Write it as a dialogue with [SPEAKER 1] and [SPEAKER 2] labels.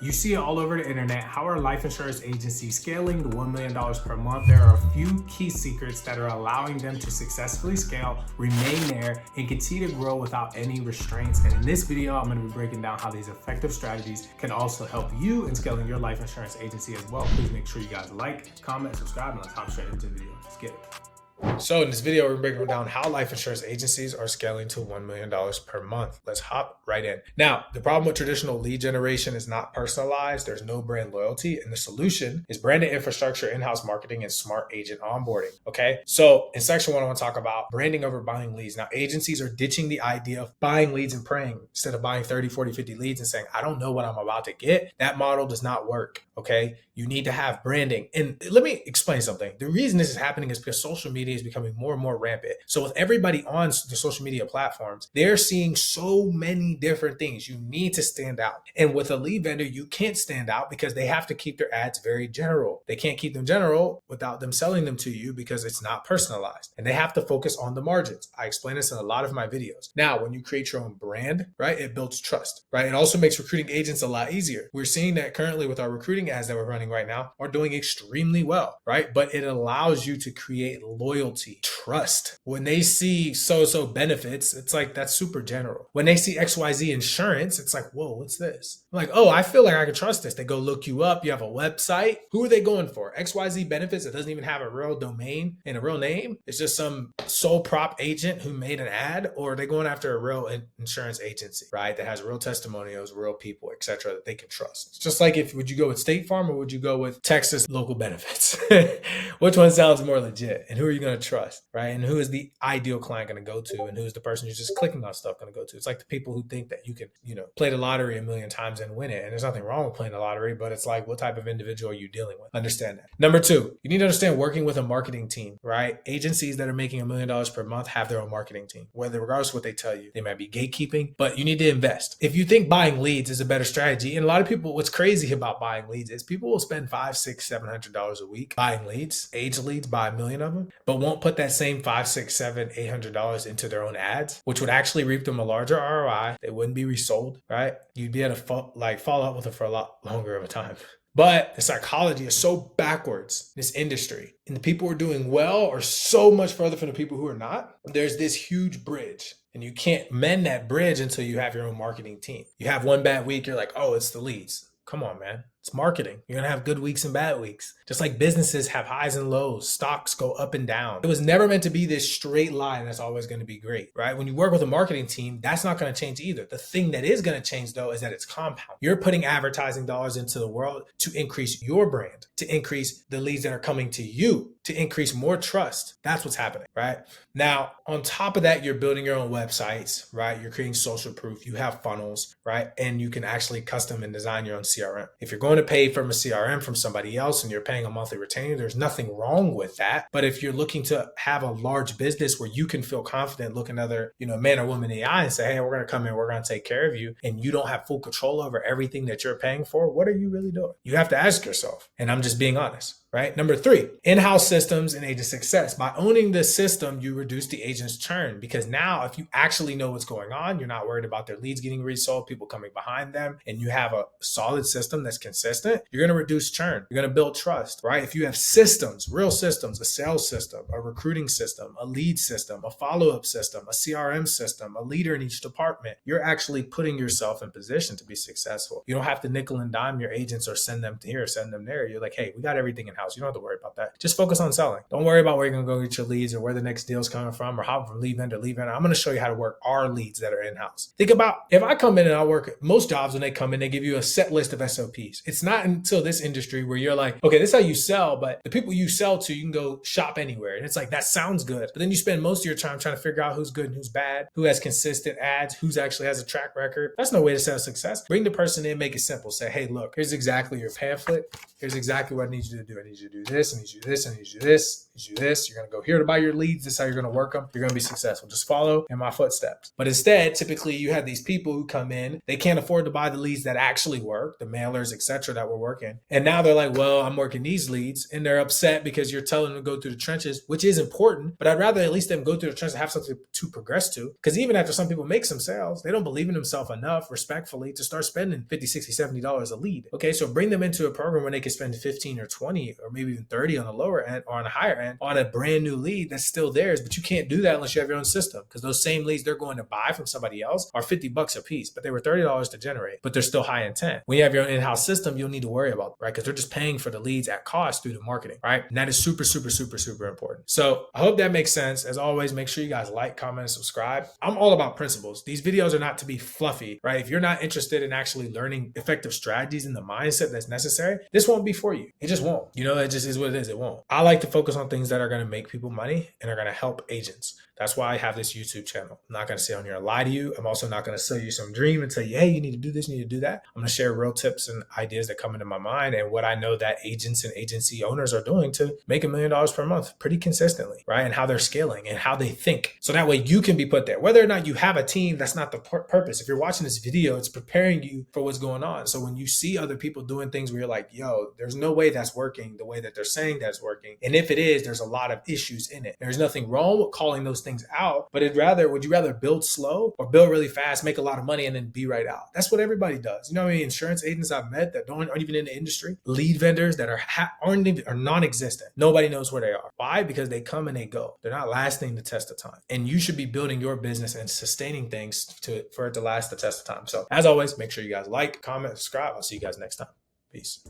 [SPEAKER 1] You see it all over the internet. How are life insurance agencies scaling to $1 million per month? There are a few key secrets that are allowing them to successfully scale, remain there, and continue to grow without any restraints. And in this video, I'm going to be breaking down how these effective strategies can also help you in scaling your life insurance agency as well. Please make sure you guys like, comment, subscribe, and let's hop straight into the video. Let's get it. So in this video, we're breaking down how life insurance agencies are scaling to $1 million per month. Let's hop right in. Now, the problem with traditional lead generation is not personalized. There's no brand loyalty. And the solution is branded infrastructure, in-house marketing, and smart agent onboarding. Okay. So in section 1, I want to talk about branding over buying leads. Now, agencies are ditching the idea of buying leads and praying instead of buying 30, 40, 50 leads and saying, I don't know what I'm about to get. That model does not work. Okay. You need to have branding. And let me explain something. The reason this is happening is because social media is becoming more and more rampant. So with everybody on the social media platforms, they're seeing so many different things. You need to stand out. And with a lead vendor, you can't stand out because they have to keep their ads very general. They can't keep them general without them selling them to you because it's not personalized. And they have to focus on the margins. I explain this in a lot of my videos. Now, when you create your own brand, right, it builds trust, right? It also makes recruiting agents a lot easier. We're seeing that currently with our recruiting ads that we're running right now are doing extremely well, right? But it allows you to create loyalty, trust. When they see so-so benefits, it's like, that's super general. When they see XYZ insurance, it's like, whoa, what's this? I'm like, oh, I feel like I can trust this. They go look you up. You have a website. Who are they going for? XYZ benefits that doesn't even have a real domain and a real name. It's just some sole prop agent who made an ad, or are they going after a real insurance agency, right? That has real testimonials, real people, etc. that they can trust. It's just like, would you go with State Farm or would you go with Texas local benefits? Which one sounds more legit? And who are you going to trust, right? And who is the ideal client going to go to? And who's the person who's just clicking on stuff going to go to? It's like the people who think that you can, play the lottery a million times and win it. And there's nothing wrong with playing the lottery, but it's like, what type of individual are you dealing with? Understand that. Number 2, you need to understand working with a marketing team, right? Agencies that are making $1 million per month have their own marketing team, whether regardless of what they tell you, they might be gatekeeping, but you need to invest. If you think buying leads is a better strategy, and a lot of people, what's crazy about buying leads is people will spend $500, $600, $700 a week buying leads, leads, buy 1 million of them, but won't put that same $500, $600, $700, $800 into their own ads, which would actually reap them a larger ROI. They wouldn't be resold, right? You'd be able to follow up with it for a lot longer of a time. But the psychology is so backwards in this industry. And the people who are doing well are so much further from the people who are not. There's this huge bridge. And you can't mend that bridge until you have your own marketing team. You have one bad week, you're like, oh, it's the leads. Come on, man. It's marketing. You're going to have good weeks and bad weeks. Just like businesses have highs and lows, stocks go up and down. It was never meant to be this straight line that's always going to be great, right? When you work with a marketing team, that's not going to change either. The thing that is going to change though is that it's compound. You're putting advertising dollars into the world to increase your brand, to increase the leads that are coming to you, to increase more trust. That's what's happening, right? Now, on top of that, you're building your own websites, right? You're creating social proof. You have funnels, right? And you can actually custom and design your own CRM. If you're going to pay from a CRM from somebody else and you're paying a monthly retainer, there's nothing wrong with that. But if you're looking to have a large business where you can feel confident looking other, man or woman in the eye and say, hey, we're going to come in, we're going to take care of you, and you don't have full control over everything that you're paying for, what are you really doing? You have to ask yourself. And I'm just being honest. Right? Number 3, in-house systems and agent success. By owning the system, you reduce the agent's churn, because now if you actually know what's going on, you're not worried about their leads getting resold, people coming behind them, and you have a solid system that's consistent, you're going to reduce churn. You're going to build trust, right? If you have systems, real systems, a sales system, a recruiting system, a lead system, a follow-up system, a CRM system, a leader in each department, you're actually putting yourself in position to be successful. You don't have to nickel and dime your agents or send them to here, send them there. You're like, hey, we got everything in house. You don't have to worry about that. Just focus on selling. Don't worry about where you're going to go get your leads or where the next deal's coming from or how from lead vendor. I'm going to show you how to work our leads that are in-house. Think about if I come in and I work most jobs, when they come in, they give you a set list of SOPs. It's not until this industry where you're like, okay, this is how you sell, but the people you sell to, you can go shop anywhere. And it's like, that sounds good. But then you spend most of your time trying to figure out who's good and who's bad, who has consistent ads, who's actually has a track record. That's no way to sell success. Bring the person in, make it simple. Say, hey, look, here's exactly your pamphlet. Here's exactly what I need you to do. I need need you to do this, I need you to do this, I need you to do this, I need you to do this. You're going to go here to buy your leads. This is how you're going to work them. You're going to be successful. Just follow in my footsteps. But instead, typically you have these people who come in, they can't afford to buy the leads that actually work, the mailers, etc., that we're working. And now they're like, well, I'm working these leads, and they're upset because you're telling them to go through the trenches, which is important, but I'd rather at least them go through the trenches and have something to progress to. Because even after some people make some sales, they don't believe in themselves enough, respectfully, to start spending $50, $60, $70 a lead. Okay, so bring them into a program where they can spend 15 or 20 or maybe even 30 on the lower end or on the higher end on a brand new lead that's still theirs. But you can't do that unless you have your own system, because those same leads they're going to buy from somebody else are $50 a piece, but they were $30 to generate, but they're still high intent. When you have your own in-house system, you'll need to worry about, right? Because they're just paying for the leads at cost through the marketing, right? And that is super, super, super, super important. So I hope that makes sense. As always, make sure you guys like, comment, and subscribe. I'm all about principles. These videos are not to be fluffy, right? If you're not interested in actually learning effective strategies and the mindset that's necessary, this won't be for you. It just won't. You know, it just is what it is. It won't. I like to focus on things that are going to make people money and are going to help agents. That's why I have this YouTube channel. I'm not going to sit on here and lie to you. I'm also not going to sell you some dream and tell you, hey, you need to do this, you need to do that. I'm going to share real tips and ideas that come into my mind and what I know that agents and agency owners are doing to make $1 million per month pretty consistently, right? And how they're scaling and how they think. So that way you can be put there. Whether or not you have a team, that's not the purpose. If you're watching this video, it's preparing you for what's going on. So when you see other people doing things where you're like, yo, there's no way that's working the way that they're saying that's working. And if it is, there's a lot of issues in it. There's nothing wrong with calling those things out, but would you rather build slow or build really fast, make a lot of money, and then be right out? That's what everybody does. You know how many insurance agents I've met that aren't even in the industry, lead vendors that are non-existent. Nobody knows where they are. Why? Because they come and they go. They're not lasting the test of time. And you should be building your business and sustaining things for it to last the test of time. So as always, make sure you guys like, comment, subscribe. I'll see you guys next time. Peace.